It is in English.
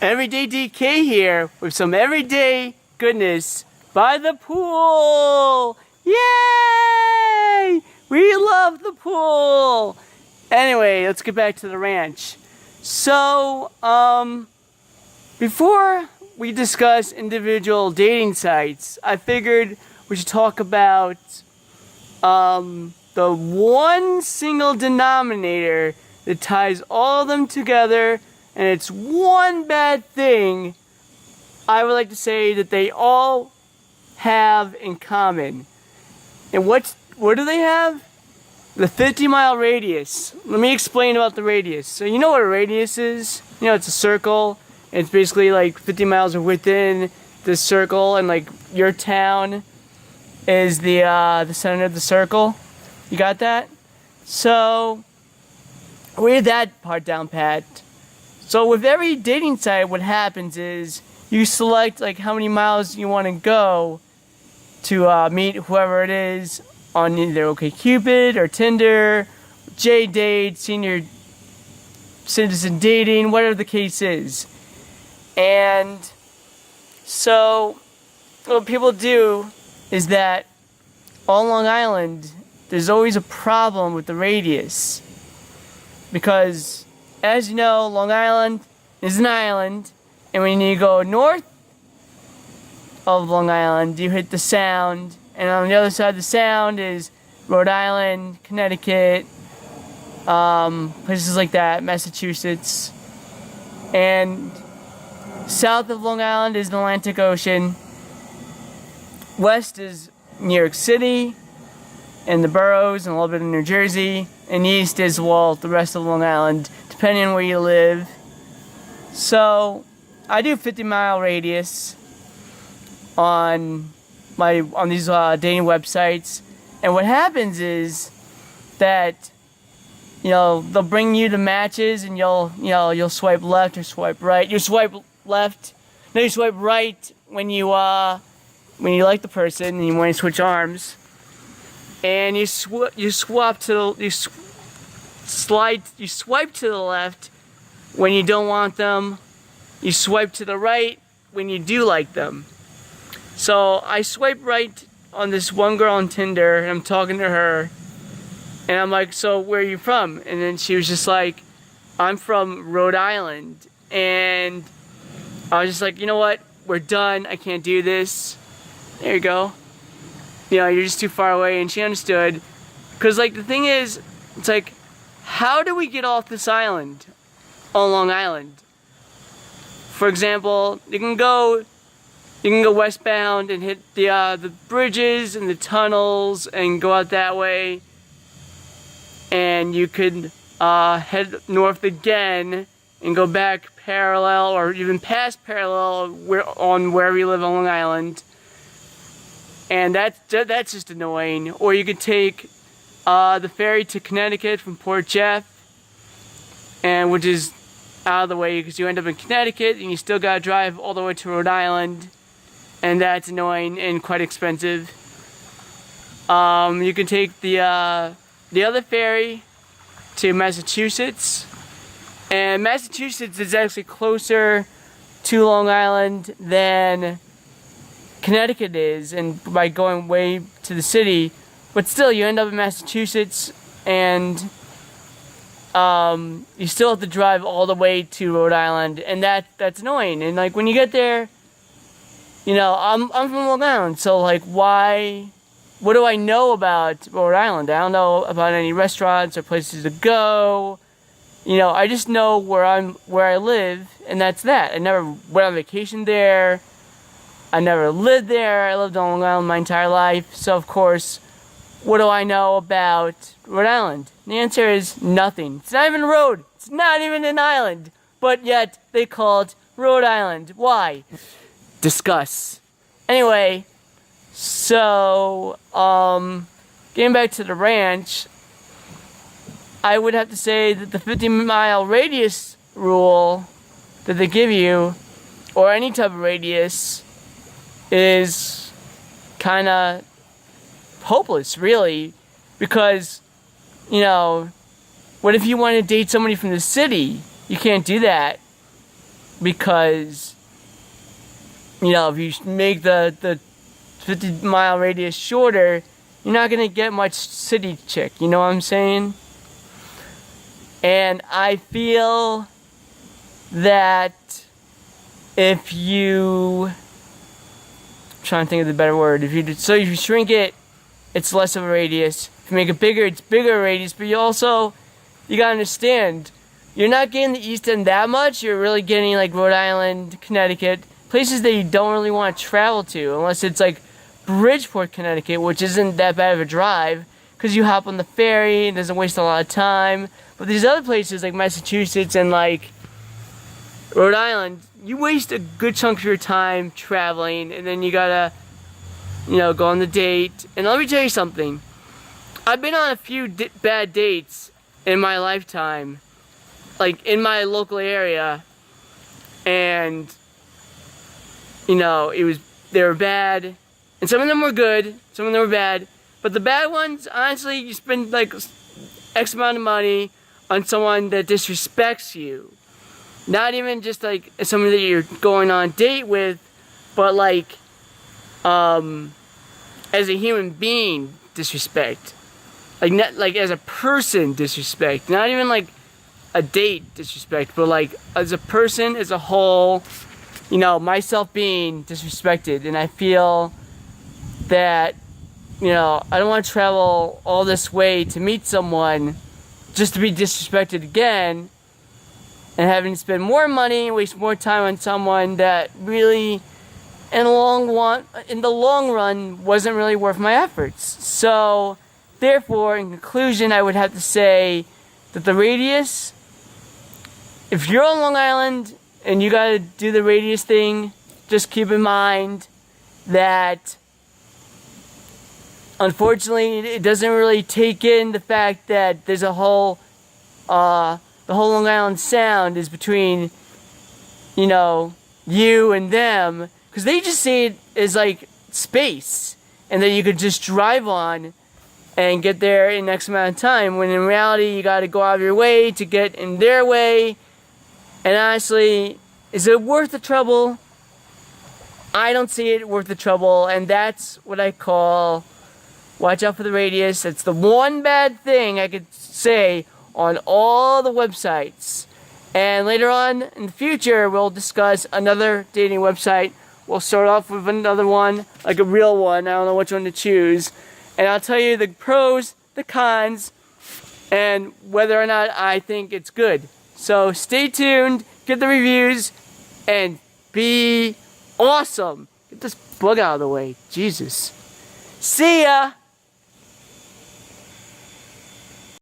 Everyday DK here with some everyday goodness by the pool. Yay! We love the pool. Anyway, let's get back to the ranch. So, before we discuss individual dating sites, I figured we should talk about the one single denominator that ties all of them together, and it's one bad thing I would like to say that they all have in common. And what do they have? The 50-mile radius. Let me explain about the radius. So you know what a radius is? You know, it's a circle. And it's basically like 50 miles within the circle, and like your town is the center of the circle. You got that? So we had that part down pat. So with every dating site, what happens is you select like how many miles you want to go to meet whoever it is on either OkCupid or Tinder, JDate, senior citizen dating, whatever the case is. And so what people do is that on Long Island, there's always a problem with the radius. Because, as you know, Long Island is an island, and when you go north of Long Island, you hit the Sound, and on the other side of the Sound is Rhode Island, Connecticut, places like that, Massachusetts, and south of Long Island is the Atlantic Ocean, west is New York City, and the boroughs, and a little bit of New Jersey, and east is, well, the rest of Long Island, depending on where you live. So, I do 50-mile radius on these dating websites, and what happens is that, you know, they'll bring you the matches, and you'll swipe left or swipe right. You swipe left, no, you swipe right when you like the person and you want to switch arms, and you swipe to the left when you don't want them. You swipe to the right when you do like them. So I swipe right on this one girl on Tinder, and I'm talking to her, and I'm like, so where are you from? And then she was just like, I'm from Rhode Island. And I was just like, you know what? We're done. I can't do this. There you go. You know, you're just too far away. And she understood. Because, like, the thing is, it's like, how do we get off this island on Long Island? For example, you can go westbound and hit the bridges and the tunnels and go out that way. And you could head north again and go back parallel, or even past parallel on wherever you live on Long Island, and that's just annoying. Or you could take the ferry to Connecticut from Port Jeff, and which is out of the way because you end up in Connecticut and you still gotta drive all the way to Rhode Island, and that's annoying and quite expensive. You can take the other ferry to Massachusetts. And Massachusetts is actually closer to Long Island than Connecticut is, and by going way to the city, but still you end up in Massachusetts, and you still have to drive all the way to Rhode Island, and that's annoying. And like when you get there, you know, I'm from Long Island, so like what do I know about Rhode Island? I don't know about any restaurants or places to go. You know, I just know where I live, and that's that. I never went on vacation there. I never lived there. I lived on Long Island my entire life. So, of course, what do I know about Rhode Island? The answer is nothing. It's not even a road. It's not even an island. But yet, they call it Rhode Island. Why? Discuss. Anyway, so, getting back to the ranch, I would have to say that the 50-mile radius rule that they give you, or any type of radius, is kind of hopeless, really, because, you know, what if you want to date somebody from the city? You can't do that. because, you know, if you make the 50-mile radius shorter, you're not going to get much city chick, you know what I'm saying? And I feel that if you, I'm trying to think of the better word, if you shrink it, it's less of a radius. If you make it bigger, it's bigger radius, but you gotta understand, you're not getting the East End that much. You're really getting like Rhode Island, Connecticut, places that you don't really want to travel to, unless it's like Bridgeport, Connecticut, which isn't that bad of a drive, because you hop on the ferry, it doesn't waste a lot of time. But these other places like Massachusetts and like Rhode Island, you waste a good chunk of your time traveling, and then you gotta, you know, go on the date. And let me tell you something. I've been on a few bad dates in my lifetime, like in my local area, and you know, they were bad, and some of them were good, some of them were bad, but the bad ones, honestly, you spend like X amount of money on someone that disrespects you. Not even just like someone that you're going on a date with, but like as a human being, disrespect. Like not like as a person, disrespect. Not even like a date disrespect, but like as a person as a whole, you know, myself being disrespected. And I feel that, you know, I don't want to travel all this way to meet someone just to be disrespected again, and having to spend more money, waste more time on someone that really, in the long run, wasn't really worth my efforts. So, therefore, in conclusion, I would have to say that the radius, if you're on Long Island and you gotta do the radius thing, just keep in mind that, unfortunately, it doesn't really take in the fact that there's a whole, the whole Long Island Sound is between, you know, you and them, because they just see it as like space, and that you could just drive on and get there in X amount of time, when in reality you got to go out of your way to get in their way. And honestly, is it worth the trouble? I don't see it worth the trouble, and that's what I call watch out for the radius. That's the one bad thing I could say on all the websites. And later on in the future, we'll discuss another dating website. We'll start off with another one, like a real one. I don't know which one to choose. And I'll tell you the pros, the cons, and whether or not I think it's good. So stay tuned, get the reviews, and be awesome. Get this bug out of the way. Jesus. See ya!